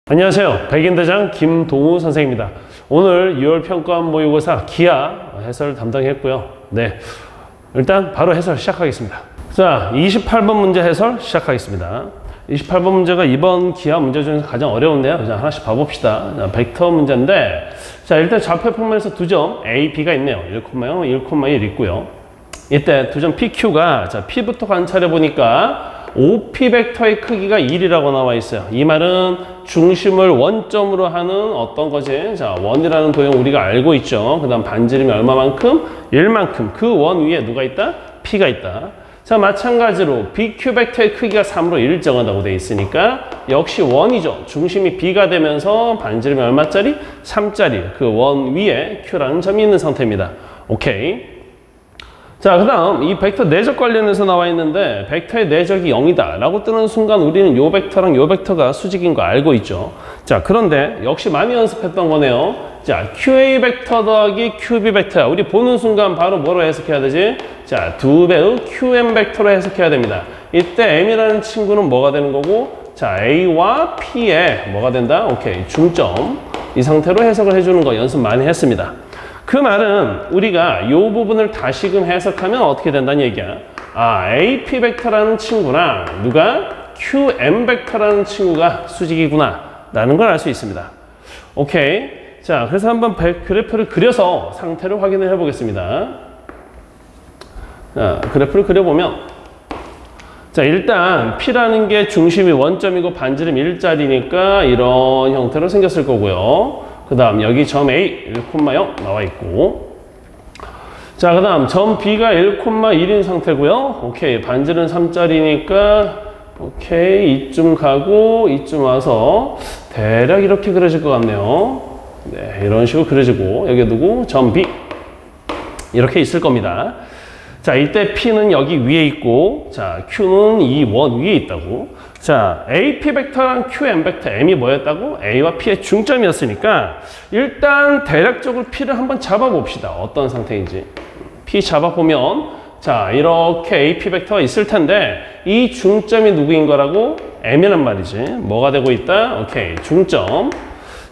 안녕하세요. 백인대장 김동우 선생입니다. 오늘 6월 평가원 모의고사 기하 해설 담당했고요. 네, 일단 바로 해설 시작하겠습니다. 자, 28번 문제 해설 시작하겠습니다. 28번 문제가 이번 기하 문제 중에서 가장 어려운데요. 자, 하나씩 봐봅시다. 자, 벡터 문제인데, 자, 일단 좌표 평면에서 두 점 A, B가 있네요. 1,0, 1,1 있고요. 이때 두 점 PQ가, 자, P부터 관찰해 보니까 OP 벡터의 크기가 1이라고 나와 있어요. 이 말은 중심을 원점으로 하는 어떤 거지? 자, 원이라는 도형 우리가 알고 있죠. 그 다음 반지름이 얼마만큼? 1만큼. 그 원 위에 누가 있다? P가 있다. 자, 마찬가지로 BQ 벡터의 크기가 3으로 일정하다고 돼 있으니까 역시 원이죠. 중심이 B가 되면서 반지름이 얼마짜리? 3짜리. 그 원 위에 Q라는 점이 있는 상태입니다. 오케이. 자, 그 다음 이 벡터 내적 관련해서 나와 있는데 벡터의 내적이 0이다 라고 뜨는 순간 우리는 요 벡터랑 요 벡터가 수직인 거 알고 있죠. 자, 그런데 역시 많이 연습했던 거네요. 자, QA 벡터 더하기 QB 벡터야. 우리 보는 순간 바로 뭐로 해석해야 되지? 자, 2배의 QM 벡터로 해석해야 됩니다. 이때 M이라는 친구는 뭐가 되는 거고, 자, A와 P에 뭐가 된다? 오케이, 중점. 이 상태로 해석을 해주는 거 연습 많이 했습니다. 그 말은 우리가 이 부분을 다시금 해석하면 어떻게 된다는 얘기야. 아, AP 벡터라는 친구랑 누가 QM 벡터라는 친구가 수직이구나 라는 걸 알 수 있습니다. 오케이. 자, 그래서 한번 그래프를 그려서 상태를 확인을 해 보겠습니다. 자, 그래프를 그려보면, 자, 일단 P라는 게 중심이 원점이고 반지름 1짜리니까 이런 형태로 생겼을 거고요. 그 다음 여기 점 A 1,0 나와 있고, 자, 그 다음 점 B가 1,1인 상태고요. 오케이, 반지름 3짜리니까 오케이, 이쯤 가고 이쯤 와서 대략 이렇게 그려질 것 같네요. 네, 이런 식으로 그려지고 여기 누구? 점 B 이렇게 있을 겁니다. 자, 이때 P는 여기 위에 있고, 자, Q는 이 원 위에 있다고. 자, AP 벡터랑 QM 벡터, M이 뭐였다고? A와 P의 중점이었으니까 일단 대략적으로 P를 한번 잡아봅시다. 어떤 상태인지. P 잡아보면, 자, 이렇게 AP 벡터가 있을 텐데 이 중점이 누구인 거라고? M이란 말이지. 뭐가 되고 있다? 오케이, 중점.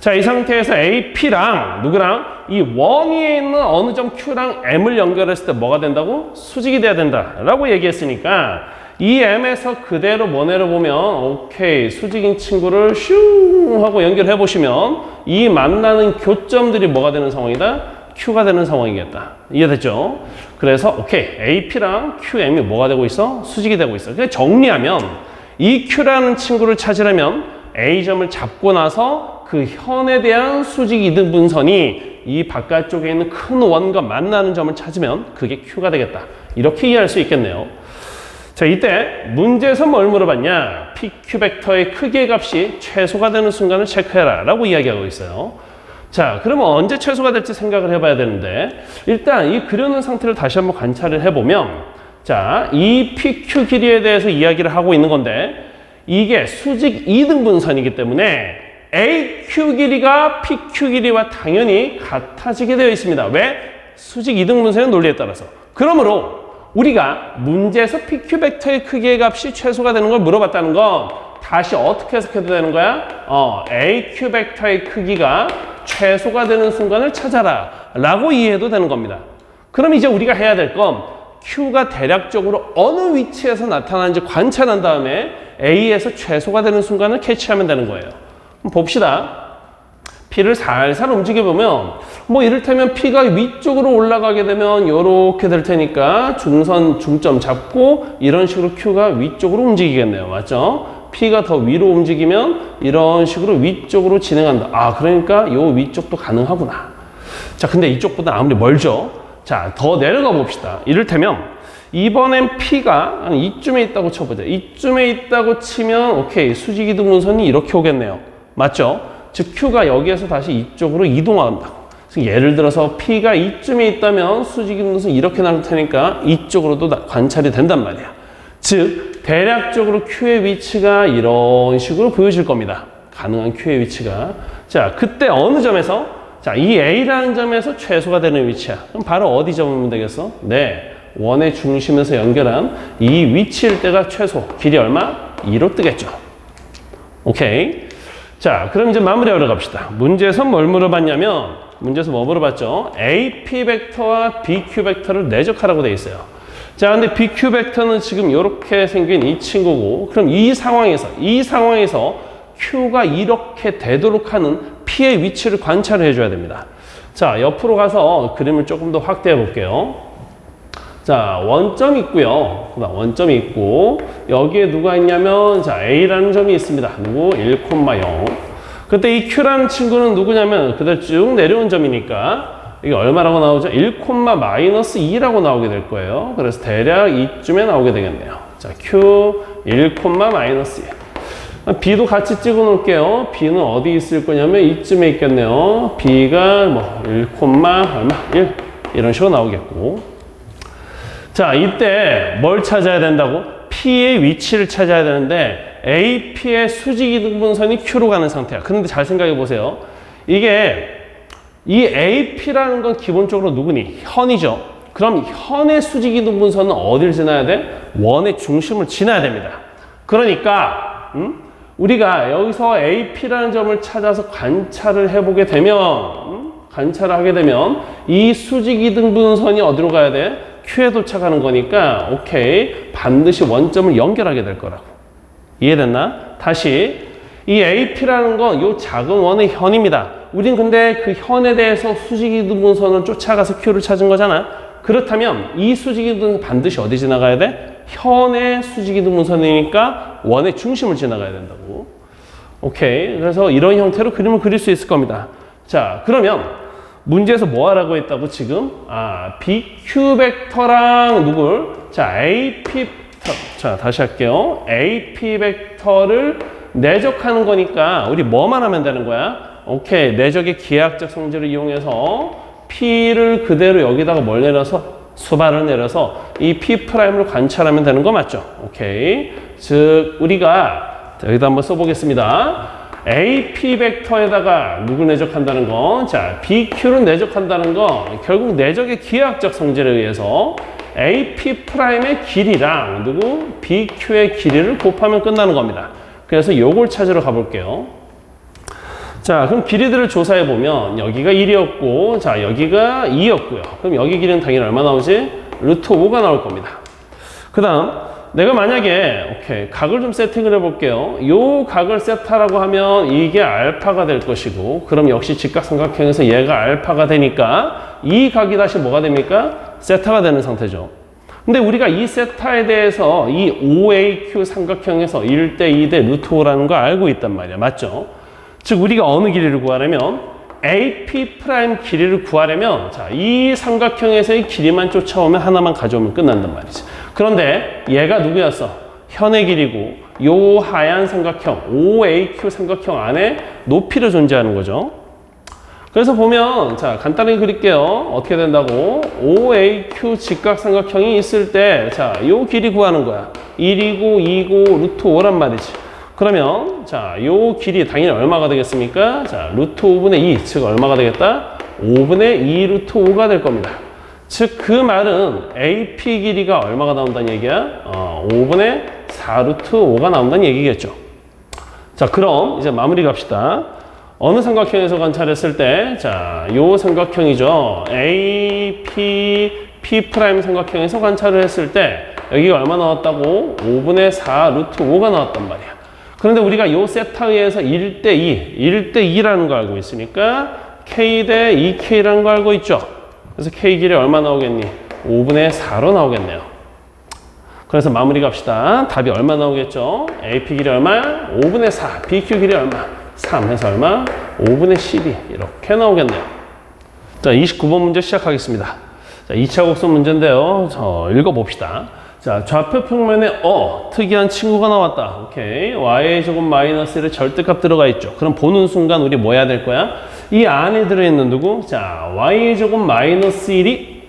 자, 이 상태에서 AP랑 누구랑 이 원 위에 있는 어느 점 Q랑 M을 연결했을 때 뭐가 된다고? 수직이 돼야 된다 라고 얘기했으니까 이 M에서 그대로 뭐내려 보면 오케이, 수직인 친구를 슝 하고 연결해 보시면 이 만나는 교점들이 뭐가 되는 상황이다? Q가 되는 상황이겠다. 이해됐죠? 그래서 오케이, AP랑 QM이 뭐가 되고 있어? 수직이 되고 있어. 그냥 정리하면 이 Q라는 친구를 찾으려면 A점을 잡고 나서 그 현에 대한 수직 이등분선이 이 바깥쪽에 있는 큰 원과 만나는 점을 찾으면 그게 Q가 되겠다. 이렇게 이해할 수 있겠네요. 자, 이때 문제에서 뭘 물어봤냐? PQ 벡터의 크기의 값이 최소가 되는 순간을 체크해라 라고 이야기하고 있어요. 자, 그러면 언제 최소가 될지 생각을 해봐야 되는데, 일단 이 그려놓은 상태를 다시 한번 관찰을 해보면, 자, 이 PQ 길이에 대해서 이야기를 하고 있는 건데 이게 수직 이등분선이기 때문에 AQ 길이가 PQ 길이와 당연히 같아지게 되어 있습니다. 왜? 수직 이등분선의 논리에 따라서. 그러므로 우리가 문제에서 PQ 벡터의 크기의 값이 최소가 되는 걸 물어봤다는 건 다시 어떻게 해석해도 되는 거야? AQ 벡터의 크기가 최소가 되는 순간을 찾아라 라고 이해해도 되는 겁니다. 그럼 이제 우리가 해야 될 건 Q가 대략적으로 어느 위치에서 나타나는지 관찰한 다음에 A에서 최소가 되는 순간을 캐치하면 되는 거예요. 그럼 봅시다. P를 살살 움직여보면 뭐 이를테면 P가 위쪽으로 올라가게 되면 이렇게 될 테니까 중점 잡고 이런 식으로 Q가 위쪽으로 움직이겠네요. 맞죠? P가 더 위로 움직이면 이런 식으로 위쪽으로 진행한다. 아, 그러니까 이 위쪽도 가능하구나. 자, 근데 이쪽보다 아무리 멀죠? 자, 더 내려가 봅시다. 이를테면 이번엔 P가 한 이쯤에 있다고 쳐보자. 이쯤에 있다고 치면 오케이, 수직 이등분선이 이렇게 오겠네요. 맞죠? 즉 Q가 여기에서 다시 이쪽으로 이동한다고. 예를 들어서 P가 이쯤에 있다면 수직 이등분선이 이렇게 나올 테니까 이쪽으로도 관찰이 된단 말이야. 즉 대략적으로 Q의 위치가 이런 식으로 보여질 겁니다. 가능한 Q의 위치가. 자, 그때 어느 점에서, 자, 이 A라는 점에서 최소가 되는 위치야. 그럼 바로 어디 잡으면 되겠어? 네, 원의 중심에서 연결한 이 위치일 때가 최소. 길이 얼마? 2로 뜨겠죠. 오케이. 자, 그럼 이제 마무리하러 갑시다. 문제에서 뭘 물어봤냐면, 문제에서 뭐 물어봤죠? AP 벡터와 BQ 벡터를 내적하라고 돼 있어요. 자, 근데 BQ 벡터는 지금 이렇게 생긴 이 친구고, 그럼 이 상황에서 Q가 이렇게 되도록 하는 P의 위치를 관찰을 해줘야 됩니다. 자, 옆으로 가서 그림을 조금 더 확대해 볼게요. 자, 원점이 있고요. 원점이 있고, 여기에 누가 있냐면, 자, A라는 점이 있습니다. 누구? 1,0. 그때 이 Q라는 친구는 누구냐면, 그대로 쭉 내려온 점이니까, 이게 얼마라고 나오죠? 1,-2라고 나오게 될 거예요. 그래서 대략 이쯤에 나오게 되겠네요. 자, Q 1,-2. B도 같이 찍어 놓을게요. B는 어디 있을 거냐면, 이쯤에 있겠네요. B가 뭐, 1, 이런 식으로 나오겠고. 자, 이때 뭘 찾아야 된다고? P의 위치를 찾아야 되는데 AP의 수직이등분선이 Q로 가는 상태야. 그런데 잘 생각해 보세요. 이게 이 AP라는 건 기본적으로 누구니? 현이죠. 그럼 현의 수직이등분선은 어딜 지나야 돼? 원의 중심을 지나야 됩니다. 그러니까 우리가 여기서 AP라는 점을 찾아서 관찰을 해보게 되면 관찰을 하게 되면 이 수직이등분선이 어디로 가야 돼? Q에 도착하는 거니까 오케이, 반드시 원점을 연결하게 될 거라고. 이해됐나? 다시, 이 AP라는 건 이 작은 원의 현입니다. 우린 근데 그 현에 대해서 수직이등분선을 쫓아가서 Q를 찾은 거잖아. 그렇다면 이 수직이등분선 반드시 어디 지나가야 돼? 현의 수직이등분선이니까 원의 중심을 지나가야 된다고. 오케이, 그래서 이런 형태로 그림을 그릴 수 있을 겁니다. 자, 그러면 문제에서 뭐 하라고 했다고 지금? BQ 벡터랑 누굴? 자, AP, 자, 다시 할게요. AP 벡터를 내적하는 거니까 우리 뭐만 하면 되는 거야? 오케이, 내적의 기하학적 성질을 이용해서 P를 그대로 여기다가 뭘 내려서? 수발을 내려서 이 P'를 관찰하면 되는 거 맞죠? 오케이. 즉, 우리가 여기다 한번 써보겠습니다. AP 벡터에다가 누구 내적한다는 건, 자, BQ를 내적한다는 건 결국 내적의 기하학적 성질에 의해서 AP'의 길이랑 누구? BQ의 길이를 곱하면 끝나는 겁니다. 그래서 요걸 찾으러 가볼게요. 자, 그럼 길이들을 조사해 보면 여기가 1이었고, 자, 여기가 2였고요. 그럼 여기 길이는 당연히 얼마 나오지? 루트 5가 나올 겁니다. 그 다음 내가 만약에 오케이, 각을 좀 세팅을 해볼게요. 요 각을 세타라고 하면 이게 알파가 될 것이고, 그럼 역시 직각삼각형에서 얘가 알파가 되니까 이 각이 다시 뭐가 됩니까? 세타가 되는 상태죠. 근데 우리가 이 세타에 대해서 이 OAQ 삼각형에서 1대 2대 루트 5라는 거 알고 있단 말이야. 맞죠? 즉 우리가 어느 길이를 구하려면 AP' 길이를 구하려면, 자, 이 삼각형에서의 길이만 쫓아오면 하나만 가져오면 끝난단 말이지. 그런데 얘가 누구였어? 현의 길이고 요 하얀 삼각형 OAQ 삼각형 안에 높이로 존재하는 거죠. 그래서 보면, 자, 간단하게 그릴게요. 어떻게 된다고? OAQ 직각삼각형이 있을 때, 자, 요 길이 구하는 거야. 1이고 2고 루트 5란 말이지. 그러면, 자, 요 길이 당연히 얼마가 되겠습니까? 자, 루트 5분의 2, 즉 얼마가 되겠다? 5분의 2 루트 5가 될 겁니다. 즉, 그 말은 AP 길이가 얼마가 나온다는 얘기야? 5분의 4 루트 5가 나온다는 얘기겠죠. 자, 그럼 이제 마무리 갑시다. 어느 삼각형에서 관찰했을 때, 자, 요 삼각형이죠. AP, P' 삼각형에서 관찰을 했을 때, 여기가 얼마 나왔다고? 5분의 4 루트 5가 나왔단 말이야. 그런데 우리가 요 세타에 의해서 1대 2, 1대 2라는 거 알고 있으니까 K 대 2K라는 거 알고 있죠. 그래서 K 길이 얼마 나오겠니? 5분의 4로 나오겠네요. 그래서 마무리 갑시다. 답이 얼마 나오겠죠? AP 길이 얼마? 5분의 4. BQ 길이 얼마? 3 해서 얼마? 5분의 12. 이렇게 나오겠네요. 자, 29번 문제 시작하겠습니다. 자, 2차 곡선 문제인데요. 읽어봅시다. 자, 좌표 평면에 특이한 친구가 나왔다. 오케이. y제곱 마이너스 1의 절대값 들어가 있죠. 그럼 보는 순간 우리 뭐 해야 될 거야? 이 안에 들어있는 누구? 자, y제곱 마이너스 1이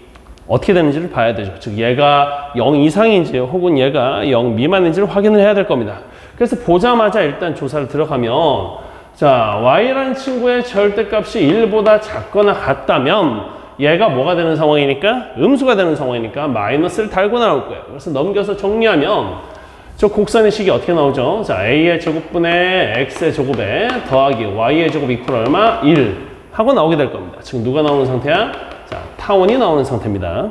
어떻게 되는지를 봐야 되죠. 즉 얘가 0 이상인지 혹은 얘가 0 미만인지를 확인을 해야 될 겁니다. 그래서 보자마자 일단 조사를 들어가면, 자, y라는 친구의 절대값이 1보다 작거나 같다면 얘가 뭐가 되는 상황이니까? 음수가 되는 상황이니까 마이너스를 달고 나올 거예요. 그래서 넘겨서 정리하면, 저 곡선의 식이 어떻게 나오죠? 자, a의 제곱분의 x의 제곱에 더하기 y의 제곱 이퀄 얼마? 1 하고 나오게 될 겁니다. 지금 누가 나오는 상태야? 자, 타원이 나오는 상태입니다.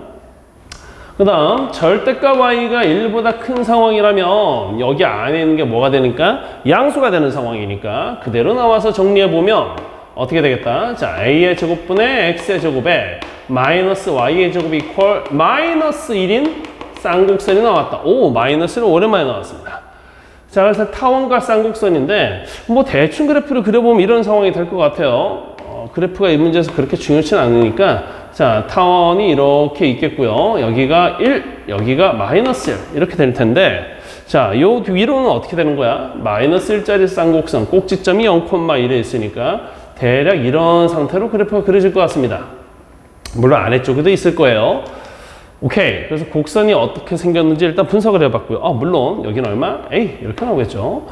그 다음 절대값 y가 1보다 큰 상황이라면 여기 안에 있는 게 뭐가 되니까? 양수가 되는 상황이니까 그대로 나와서 정리해보면 어떻게 되겠다? 자, a의 제곱분의 x의 제곱에 마이너스 y의 제곱 이퀄 마이너스 1인 쌍곡선이 나왔다. 오, 마이너스는 오랜만에 나왔습니다. 자, 그래서 타원과 쌍곡선인데 뭐 대충 그래프를 그려보면 이런 상황이 될 것 같아요. 그래프가 이 문제에서 그렇게 중요치는 않으니까 자, 타원이 이렇게 있겠고요. 여기가 1, 여기가 마이너스 1 이렇게 될 텐데 자, 요 위로는 어떻게 되는 거야? 마이너스 1짜리 쌍곡선 꼭지점이 0,1에 있으니까 대략 이런 상태로 그래프가 그려질 것 같습니다. 물론 아래쪽에도 있을 거예요. 오케이. 그래서 곡선이 어떻게 생겼는지 일단 분석을 해봤고요. 물론 여기는 얼마? A 이렇게 나오겠죠.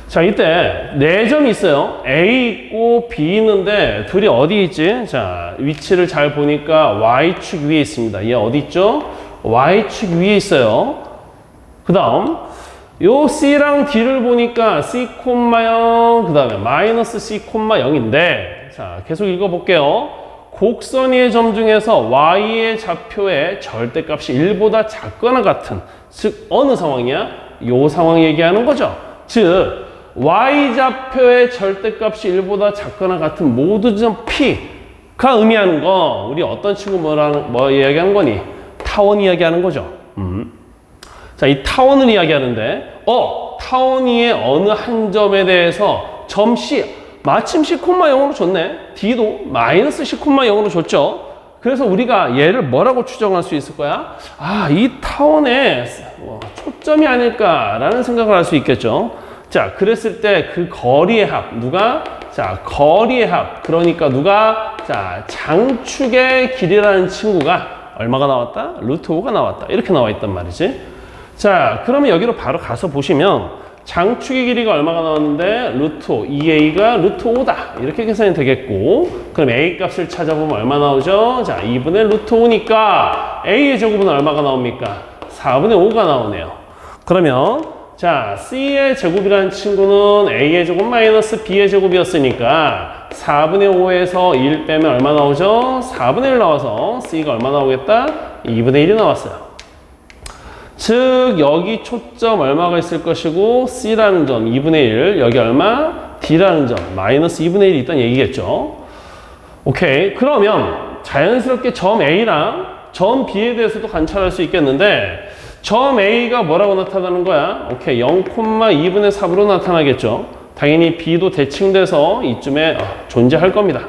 자, 이때 네 점이 있어요. A 있고 B 있는데 둘이 어디 있지? 자, 위치를 잘 보니까 Y축 위에 있습니다. 얘 어디 있죠? Y축 위에 있어요. 그 다음 요 C랑 D를 보니까 C, 0, 그 다음에 마이너스 C, 0인데 자, 계속 읽어볼게요. 곡선의 점 중에서 y의 좌표의 절대값이 1보다 작거나 같은, 즉 어느 상황이야? 요 상황 얘기하는 거죠. 즉 y좌표의 절대값이 1보다 작거나 같은 모든 점 P가 의미하는 거 우리 어떤 친구 뭐 이야기하는 거니? 타원 이야기하는 거죠. 자, 이 타원을 이야기하는데 타원이의 어느 한 점에 대해서 점 C 마침 C, 0으로 줬네. D도 마이너스 C, 0으로 줬죠. 그래서 우리가 얘를 뭐라고 추정할 수 있을 거야? 이 타원에 초점이 아닐까라는 생각을 할 수 있겠죠. 자, 그랬을 때 그 거리의 합, 누가? 자, 거리의 합. 그러니까 누가? 자, 장축의 길이라는 친구가 얼마가 나왔다? 루트 5가 나왔다. 이렇게 나와 있단 말이지. 자, 그러면 여기로 바로 가서 보시면 장축의 길이가 얼마가 나왔는데 루트 5, 2a가 루트 5다. 이렇게 계산이 되겠고 그럼 a 값을 찾아보면 얼마 나오죠? 자, 2분의 루트 5니까 a의 제곱은 얼마가 나옵니까? 4분의 5가 나오네요. 그러면 자, c의 제곱이라는 친구는 a의 제곱 마이너스 b의 제곱이었으니까 4분의 5에서 1 빼면 얼마 나오죠? 4분의 1 나와서 c가 얼마 나오겠다? 2분의 1이 나왔어요. 즉 여기 초점 얼마가 있을 것이고 C라는 점 2분의 1 여기 얼마? D라는 점 마이너스 2분의 1이 있다는 얘기겠죠. 오케이. 그러면 자연스럽게 점 A랑 점 B에 대해서도 관찰할 수 있겠는데 점 A가 뭐라고 나타나는 거야? 오케이. 0,2분의 4으로 나타나겠죠. 당연히 B도 대칭돼서 이쯤에 존재할 겁니다.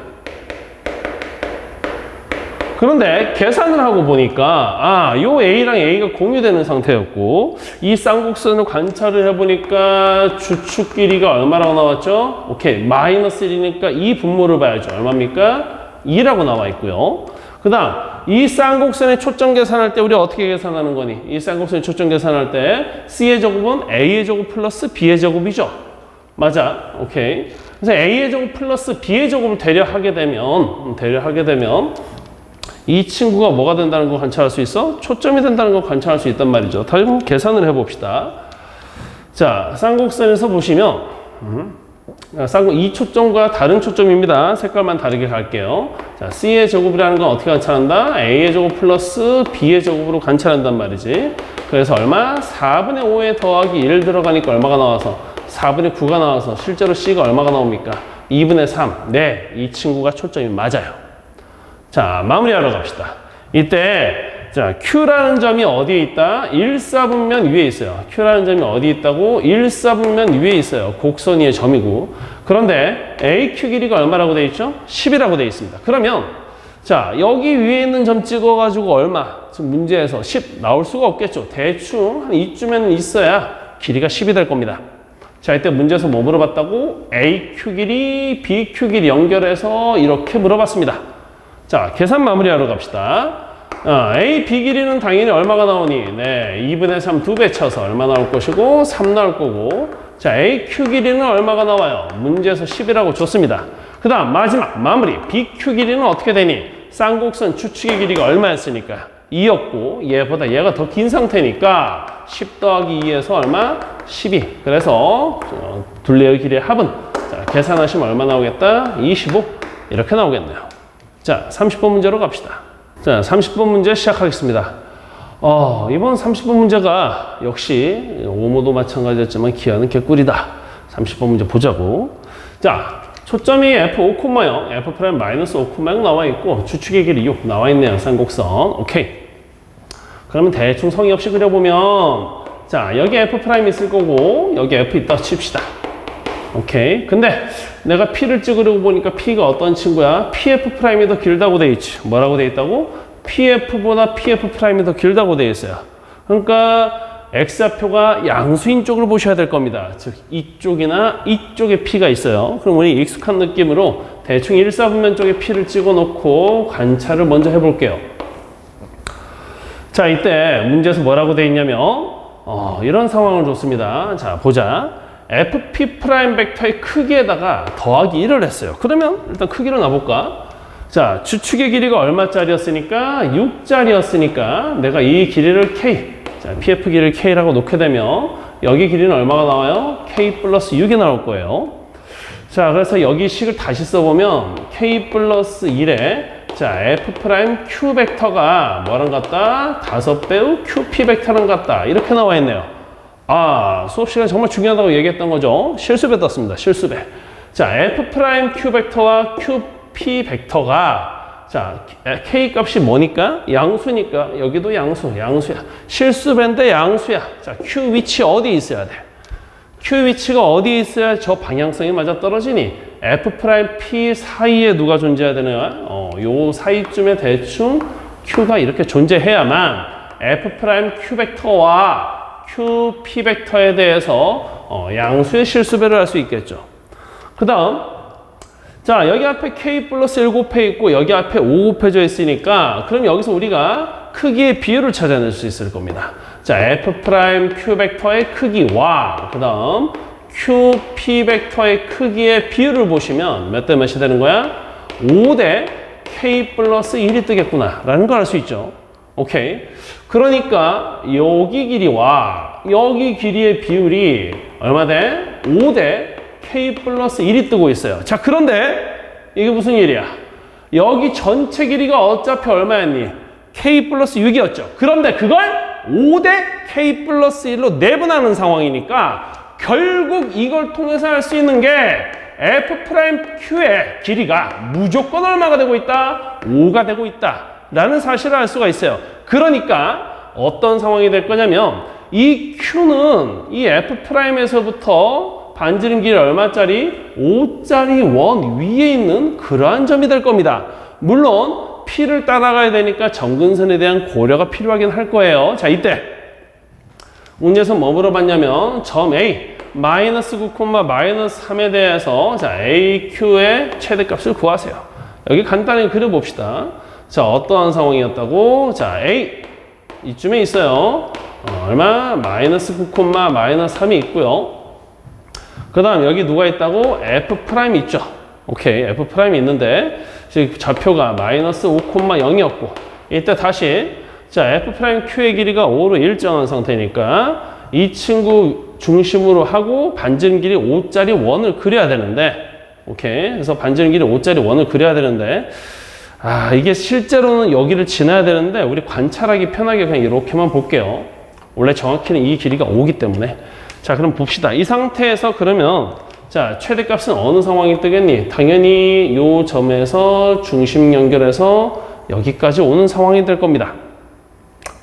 그런데 계산을 하고 보니까 요 A랑 A가 공유되는 상태였고 이 쌍곡선을 관찰을 해보니까 주축 길이가 얼마라고 나왔죠? 오케이, 마이너스 1이니까 이 분모를 봐야죠. 얼마입니까? 2라고 나와 있고요. 그 다음 이 쌍곡선의 초점 계산할 때 우리가 어떻게 계산하는 거니? 이 쌍곡선의 초점 계산할 때 C의 제곱은 A의 제곱 플러스 B의 제곱이죠. 맞아. 오케이. 그래서 A의 제곱 플러스 B의 제곱을 대려하게 되면 이 친구가 뭐가 된다는 걸 관찰할 수 있어? 초점이 된다는 걸 관찰할 수 있단 말이죠. 다시 한번 계산을 해봅시다. 자, 쌍곡선에서 보시면 이 초점과 다른 초점입니다. 색깔만 다르게 갈게요. 자, C의 제곱이라는 건 어떻게 관찰한다? A의 제곱 플러스 B의 제곱으로 관찰한단 말이지. 그래서 얼마? 4분의 5에 더하기 1 들어가니까 얼마가 나와서? 4분의 9가 나와서 실제로 C가 얼마가 나옵니까? 2분의 3. 네, 이 친구가 초점이 맞아요. 자, 마무리하러 갑시다. 이때 자, Q라는 점이 어디에 있다? 1사분면 위에 있어요. Q라는 점이 어디 있다고? 1사분면 위에 있어요. 곡선 위의 점이고. 그런데 AQ 길이가 얼마라고 돼 있죠? 10이라고 돼 있습니다. 그러면 자, 여기 위에 있는 점 찍어가지고 얼마? 지금 문제에서 10 나올 수가 없겠죠. 대충 한 이쯤에는 있어야 길이가 10이 될 겁니다. 자, 이때 문제에서 뭐 물어봤다고? AQ 길이, BQ 길이 연결해서 이렇게 물어봤습니다. 자, 계산 마무리하러 갑시다. A, B 길이는 당연히 얼마가 나오니? 네, 2분의 3 2배 쳐서 얼마 나올 것이고 3 나올 거고. 자, AQ 길이는 얼마가 나와요? 문제에서 10이라고 줬습니다. 그 다음 마지막 마무리. BQ 길이는 어떻게 되니? 쌍곡선 추측의 길이가 얼마였으니까? 2였고 얘보다 얘가 더 긴 상태니까 10 더하기 2에서 얼마? 12. 그래서 둘레의 길이의 합은 자, 계산하시면 얼마 나오겠다? 25. 이렇게 나오겠네요. 자, 30번 문제로 갑시다. 자, 30번 문제 시작하겠습니다. 이번 30번 문제가 역시 오모도 마찬가지였지만 기하는 개꿀이다. 30번 문제 보자고. 자, 초점이 f5,0, f'-5,0 나와 있고 주축의 길이 6 나와 있네요. 쌍곡선. 오케이. 그러면 대충 성의 없이 그려보면 자, 여기 f' 있을 거고 여기 f 있다고 칩시다. 오케이. 근데 내가 P를 찍으려고 보니까 P가 어떤 친구야? PF'이 더 길다고 돼 있지. 뭐라고 돼 있다고? PF보다 PF'이 더 길다고 돼 있어요. 그러니까 X좌표가 양수인 쪽을 보셔야 될 겁니다. 즉 이쪽이나 이쪽에 P가 있어요. 그럼 우리 익숙한 느낌으로 대충 일사분면 쪽에 P를 찍어 놓고 관찰을 먼저 해볼게요. 자, 이때 문제에서 뭐라고 돼 있냐면 이런 상황을 줬습니다. 자, 보자. FP' 벡터의 크기에다가 더하기 1을 했어요. 그러면 일단 크기로 놔볼까? 자, 주축의 길이가 얼마짜리였으니까 6짜리였으니까 내가 이 길이를 K, 자, PF 길이를 K라고 놓게 되면 여기 길이는 얼마가 나와요? K 플러스 6이 나올 거예요. 자, 그래서 여기 식을 다시 써보면 K 플러스 1에 자, F' Q 벡터가 뭐랑 같다? 5배의 QP 벡터랑 같다. 이렇게 나와 있네요. 수업 시간에 정말 중요하다고 얘기했던 거죠. 실수배 떴습니다. 실수배. 자, F' Q 벡터와 QP 벡터가 자, K 값이 뭐니까? 양수니까 여기도 양수야. 실수배인데 양수야. 자, Q 위치 어디 있어야 돼? Q 위치가 어디에 있어야 저 방향성이 맞아 떨어지니? F'P 사이에 누가 존재해야 되냐? 요 사이쯤에 대충 Q가 이렇게 존재해야만 F' Q 벡터와 QP 벡터에 대해서 양수의 실수배를 할 수 있겠죠. 그 다음 자, 여기 앞에 K 플러스 1 곱해 있고 여기 앞에 5 곱해져 있으니까 그럼 여기서 우리가 크기의 비율을 찾아낼 수 있을 겁니다. 자, F' Q 벡터의 크기와 그 다음 QP 벡터의 크기의 비율을 보시면 몇 대 몇이 되는 거야? 5대 K 플러스 1이 뜨겠구나 라는 걸 알 수 있죠. 오케이. 그러니까 여기 길이와 여기 길이의 비율이 얼마 돼? 5대 K 플러스 1이 뜨고 있어요. 자, 그런데 이게 무슨 일이야? 여기 전체 길이가 어차피 얼마였니? K 플러스 6이었죠. 그런데 그걸 5대 K 플러스 1로 내분하는 상황이니까 결국 이걸 통해서 할 수 있는 게 F'Q의 길이가 무조건 얼마가 되고 있다? 5가 되고 있다. 라는 사실을 알 수가 있어요. 그러니까 어떤 상황이 될 거냐면 이 Q는 이 F'에서부터 반지름 길이 얼마짜리? 5짜리 원 위에 있는 그러한 점이 될 겁니다. 물론 P를 따라가야 되니까 점근선에 대한 고려가 필요하긴 할 거예요. 자, 이때 문제에서 뭐 물어봤냐면 점 A 마이너스 9, 마이너스 3에 대해서 자, AQ의 최대값을 구하세요. 여기 간단히 그려봅시다. 자, 어떠한 상황이었다고? 자, A 이쯤에 있어요. 얼마? 마이너스 9, 마이너스 3이 있고요. 그 다음 여기 누가 있다고? F' 있죠. 오케이, F' 있는데 지금 좌표가 마이너스 5,0이었고 이때 다시 자, F'Q의 길이가 5로 일정한 상태니까 이 친구 중심으로 하고 반지름 길이 5짜리 원을 그려야 되는데 오케이, 그래서 반지름 길이 5짜리 원을 그려야 되는데 이게 실제로는 여기를 지나야 되는데 우리 관찰하기 편하게 그냥 이렇게만 볼게요. 원래 정확히는 이 길이가 5기 때문에. 자, 그럼 봅시다. 이 상태에서 그러면 자, 최대값은 어느 상황이 뜨겠니? 당연히 이 점에서 중심 연결해서 여기까지 오는 상황이 될 겁니다.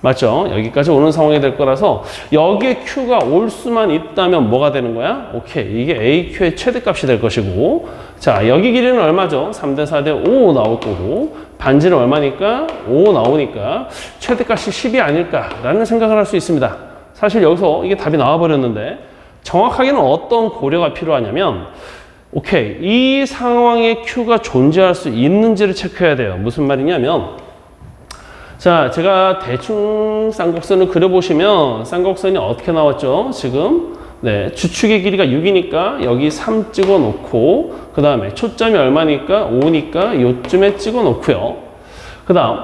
맞죠? 여기까지 오는 상황이 될 거라서 여기에 Q가 올 수만 있다면 뭐가 되는 거야? 오케이, 이게 AQ의 최대값이 될 것이고 자, 여기 길이는 얼마죠? 3대 4대 5 나올 거고 반지름 얼마니까? 5 나오니까 최대값이 10이 아닐까라는 생각을 할 수 있습니다. 사실 여기서 이게 답이 나와버렸는데 정확하게는 어떤 고려가 필요하냐면 오케이, 이 상황에 Q가 존재할 수 있는지를 체크해야 돼요. 무슨 말이냐면 자, 제가 대충 쌍곡선을 그려보시면 쌍곡선이 어떻게 나왔죠? 지금 네, 주축의 길이가 6이니까 여기 3 찍어 놓고 그 다음에 초점이 얼마니까? 5니까 요쯤에 찍어 놓고요. 그 다음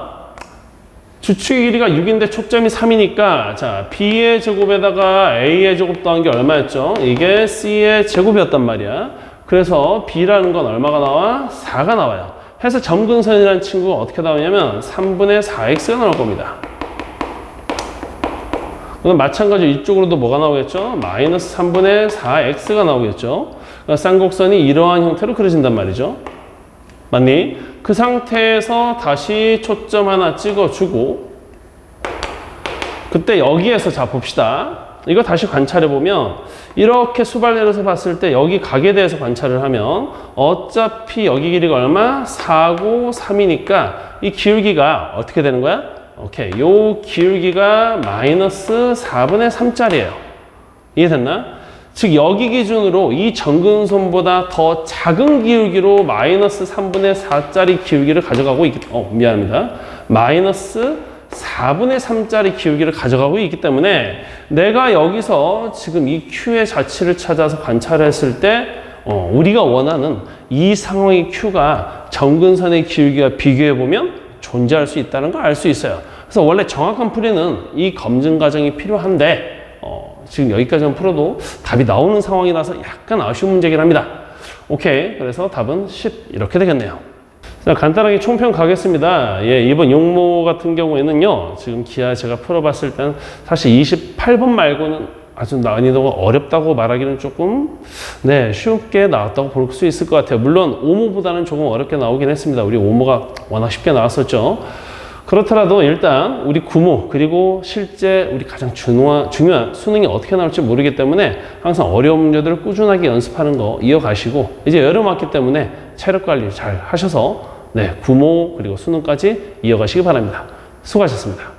주축의 길이가 6인데 초점이 3이니까 자 B의 제곱에다가 A의 제곱 더한 게 얼마였죠? 이게 C의 제곱이었단 말이야. 그래서 B라는 건 얼마가 나와? 4가 나와요. 해서 점근선이라는 친구가 어떻게 나오냐면 3분의 4x가 나올 겁니다. 그럼 마찬가지로 이쪽으로도 뭐가 나오겠죠? 마이너스 3분의 4x가 나오겠죠? 그러니까 쌍곡선이 이러한 형태로 그려진단 말이죠. 맞니? 그 상태에서 다시 초점 하나 찍어주고 그때 여기에서 자 봅시다. 이거 다시 관찰해보면 이렇게 수발내려서 봤을 때 여기 각에 대해서 관찰을 하면 어차피 여기 길이가 얼마? 4고 3이니까 이 기울기가 어떻게 되는 거야? 오케이. 요 기울기가 마이너스 4분의 3짜리예요. 이해됐나? 즉 여기 기준으로 이 점근선보다 더 작은 기울기로 마이너스 3분의 4짜리 기울기를 가져가고 있기 미안합니다. 마이너스 4분의 3짜리 기울기를 가져가고 있기 때문에 내가 여기서 지금 이 Q의 자치를 찾아서 관찰했을 때 우리가 원하는 이 상황의 Q가 점근선의 기울기와 비교해보면 존재할 수 있다는 걸 알 수 있어요. 그래서 원래 정확한 풀이는 이 검증 과정이 필요한데 지금 여기까지만 풀어도 답이 나오는 상황이라서 약간 아쉬운 문제긴 합니다. 오케이. 그래서 답은 10 이렇게 되겠네요. 자, 간단하게 총평 가겠습니다. 예, 이번 용모 같은 경우에는요. 지금 기하 제가 풀어봤을 때는 사실 28번 말고는 아주 난이도가 어렵다고 말하기는 조금 쉽게 나왔다고 볼 수 있을 것 같아요. 물론 5모보다는 조금 어렵게 나오긴 했습니다. 우리 5모가 워낙 쉽게 나왔었죠. 그렇더라도 일단 우리 9모 그리고 실제 우리 가장 중요한 수능이 어떻게 나올지 모르기 때문에 항상 어려운 문제들을 꾸준하게 연습하는 거 이어가시고 이제 여름 왔기 때문에 체력 관리 잘 하셔서 9모 그리고 수능까지 이어가시기 바랍니다. 수고하셨습니다.